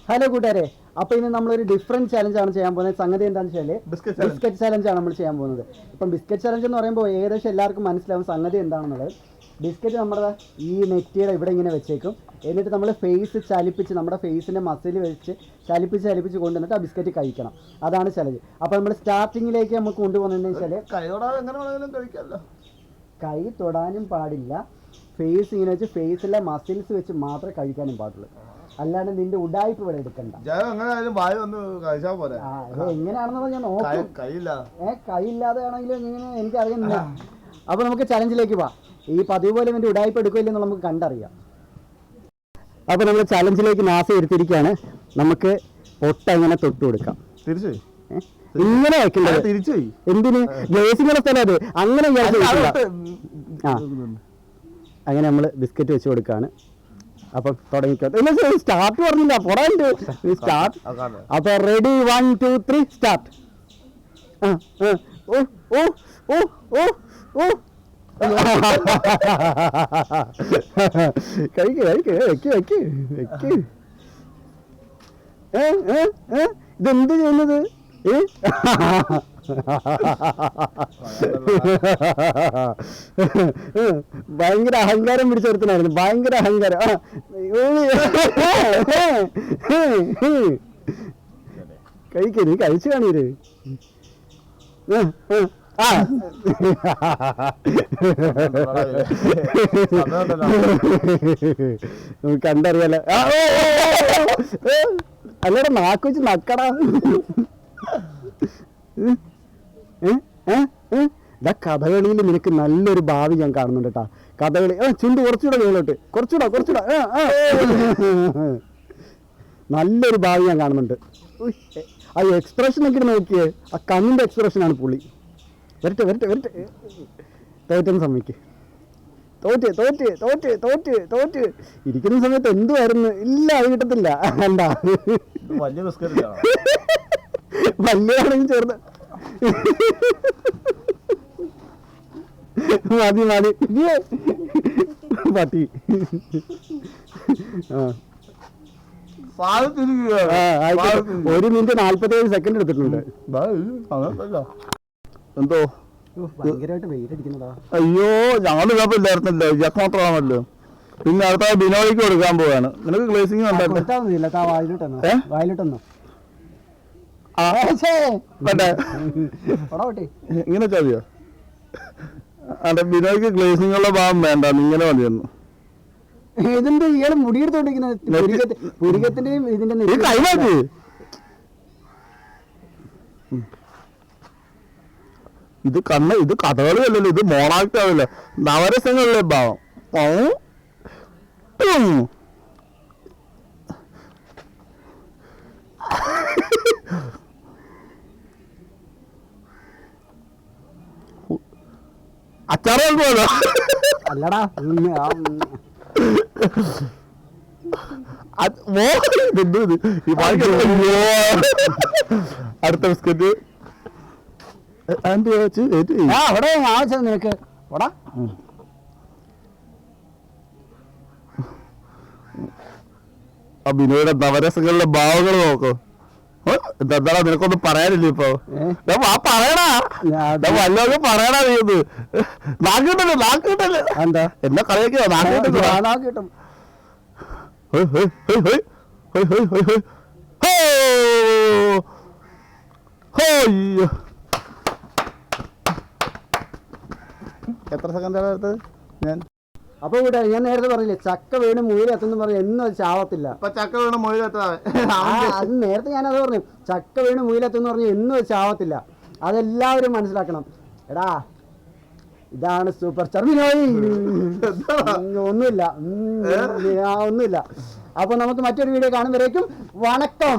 Hello കൂട്ടുകാരെ, അപ്പോൾ ഇനി നമ്മളൊരു ഡിഫറെൻറ്റ് ചലഞ്ചാണ് ചെയ്യാൻ പോകുന്നത്. സംഗതി എന്താണെന്ന് വെച്ചാൽ ബിസ്ക്കറ്റ് ചലഞ്ചാണ് നമ്മൾ ചെയ്യാൻ പോകുന്നത്. ഇപ്പം ബിസ്ക്കറ്റ് ചലഞ്ച് എന്ന് പറയുമ്പോൾ ഏകദേശം എല്ലാവർക്കും മനസ്സിലാവും സംഗതി എന്താണെന്നുള്ളത്. ബിസ്ക്കറ്റ് നമ്മുടെ ഈ നെറ്റിയുടെ ഇവിടെ ഇങ്ങനെ വെച്ചേക്കും. എന്നിട്ട് നമ്മൾ ഫേസ് ചലിപ്പിച്ച് നമ്മുടെ ഫേസിൻ്റെ മസിൽ വെച്ച് ചലിപ്പിച്ച് കൊണ്ടുവന്നിട്ട് ആ ബിസ്ക്കറ്റ് കഴിക്കണം. അതാണ് ചലഞ്ച്. അപ്പോൾ നമ്മൾ സ്റ്റാർട്ടിങ്ങിലേക്ക് നമുക്ക് കൊണ്ടുപോകുന്നതെന്ന് വെച്ചാൽ കൈ തൊടാനും പാടില്ല. ഫേസ് ഇങ്ങനെ വെച്ച് ഫേസിലെ മസിൽസ് വെച്ച് മാത്രമേ കഴിക്കാനും പാടുള്ളൂ. അല്ലാണ്ട് നിന്റെ ഉടായ്പ ഇവിടെ എടുക്കണ്ട. എങ്ങനെയാണെന്നുള്ളത് ഞാൻ നോക്കാം. കൈയില്ലാതെ ആണെങ്കിലും ഇങ്ങനെ എനിക്കറിയുന്നില്ല. അപ്പൊ നമുക്ക് ചലഞ്ചിലേക്ക് പോവാം. ഈ പതിവ് പോലെ നിന്റെ ഉടായ്പ എടുക്കില്ലെന്ന് നമുക്ക് കണ്ടറിയാം. അപ്പൊ നമ്മൾ ചലഞ്ചിലേക്ക് നാസ എടുത്തിരിക്കുകയാണ്. നമുക്ക് പൊട്ട ഇങ്ങനെ തൊട്ട് കൊടുക്കാം. ഇങ്ങനെ വെക്കണ്ടത് എന്തിന്? ഗ്ലേസിംഗ് സ്ഥലം അത് അങ്ങനെ അങ്ങനെ നമ്മൾ ബിസ്ക്കറ്റ് വെച്ച് കൊടുക്കാണ്. അപ്പം തുടങ്ങിക്കോ. സ്റ്റാർട്ട് പറഞ്ഞില്ല, പൊടാണ്ട് സ്റ്റാർട്ട്. അപ്പൊ റെഡി, 1 2 3 സ്റ്റാർട്ട്. കഴിക്ക് ഇതെന്ത് ചെയ്യുന്നത്? ഭയങ്കര അഹങ്കാരം പിടിച്ചെടുത്തനായിരുന്നു. ഭയങ്കര അഹങ്കാരം. കഴിക്കരുത്, കഴിച്ചു കാണീര്. കണ്ടറിയാലോ. അല്ലടാ, നാക്ക് വെച്ച് നക്കടാ. ഇതാ കഥകളിയിൽ നിനക്ക് നല്ലൊരു ഭാവി ഞാൻ കാണുന്നുണ്ട് കേട്ടാ. കഥകളി ചുണ്ട് കുറച്ചുകൂടെ മേലോട്ട്, കുറച്ചുകൂടെ നല്ലൊരു ഭാവി ഞാൻ കാണുന്നുണ്ട്. ആ എക്സ്പ്രഷൻ ഒക്കെ നോക്കിയേ, ആ കണ്ണിന്റെ എക്സ്പ്രഷനാണ് പുള്ളി. വരട്ടെ തോറ്റെന്ന് സമ്മതിക്ക്. തോറ്റ് ഇരിക്കുന്ന സമയത്ത് എന്തുവായിരുന്നു? ഇല്ല, അത് കിട്ടത്തില്ല. എന്താ വലിയാണെങ്കിൽ ചേർന്ന് മതി പട്ടി. ഒരു മിനിറ്റ് 47 സെക്കൻഡ് എടുത്തിട്ടുണ്ട്. എന്തോ ഭയങ്കരമായിട്ട് വെയിറ്റ് അടിക്കുന്നതാ. അയ്യോ, ഞങ്ങൾ ഇല്ലായിരുന്നല്ലോ, ഇയാൾക്ക് മാത്രമാണല്ലോ. പിന്നെ അടുത്ത ബിനോയ്ക്ക് കൊടുക്കാൻ പോവാണ്. നിനക്ക് ഗ്ലേസിംഗ് വായിലിട്ടൊന്നോ ഇങ്ങനെ ചതിയോ? അതെ, ബിനോയ്ക്ക് ഗ്ലേസിംഗ് ഉള്ള ഭാഗം വേണ്ട, ഇങ്ങനെ മതിയെന്നു. ഇതിന്റെ ഇയാള് മുടിയെടുത്തോണ്ടിരിക്കുന്നത് പുരികത്തിന്റെയും ഇതിന്റെ കൈമാറ്റി. ഇത് കഥകളി അല്ലല്ലോ, ഇത് മോണാക്ട് ആവില്ല. നവരസങ്ങളിലെ ഭാവം. അച്ചാറ് കേൾക്കുമല്ലോ. അല്ലടാ, അടുത്ത ബിസ്ക്കറ്റ് അവിടെ ആവശ്യം നിനക്ക്. ഓടാ, ബിനോയുടെ നവരസങ്ങളിലെ ഭാവങ്ങൾ നോക്കോ. എന്താ നിനക്കൊന്നും പറയാനില്ല ഇപ്പൊ? പറയടാ, വല്ലതൊക്കെ പറയടാ. നീത് നാക്കിട്ടല്ലേ എന്താ എന്നെ കളിയാക്കിയോ? നാക്കിട്ടും എത്ര സെക്കൻഡാണ് എടുത്തത് ഞാൻ? അപ്പൊ ഇവിടെ ഞാൻ നേരത്തെ പറഞ്ഞില്ലേ, ചക്ക വീണ് മുയിലെത്തെന്ന് പറഞ്ഞു. എന്നും അത് ചാവത്തില്ല. ചക്ക വീണ് മുയിലെത്താ അത് നേരത്തെ ഞാനത് പറഞ്ഞു. ചക്ക വീണ് മുയിലെത്തെന്ന് പറഞ്ഞു എന്നും അത് ചാവത്തില്ല. അതെല്ലാവരും മനസ്സിലാക്കണം. എടാ, ഇതാണ് സൂപ്പർ ചർമിനോയി. ഒന്നുമില്ല. അപ്പൊ നമുക്ക് മറ്റൊരു വീഡിയോ കാണുമ്പോഴേക്കും വണക്കം.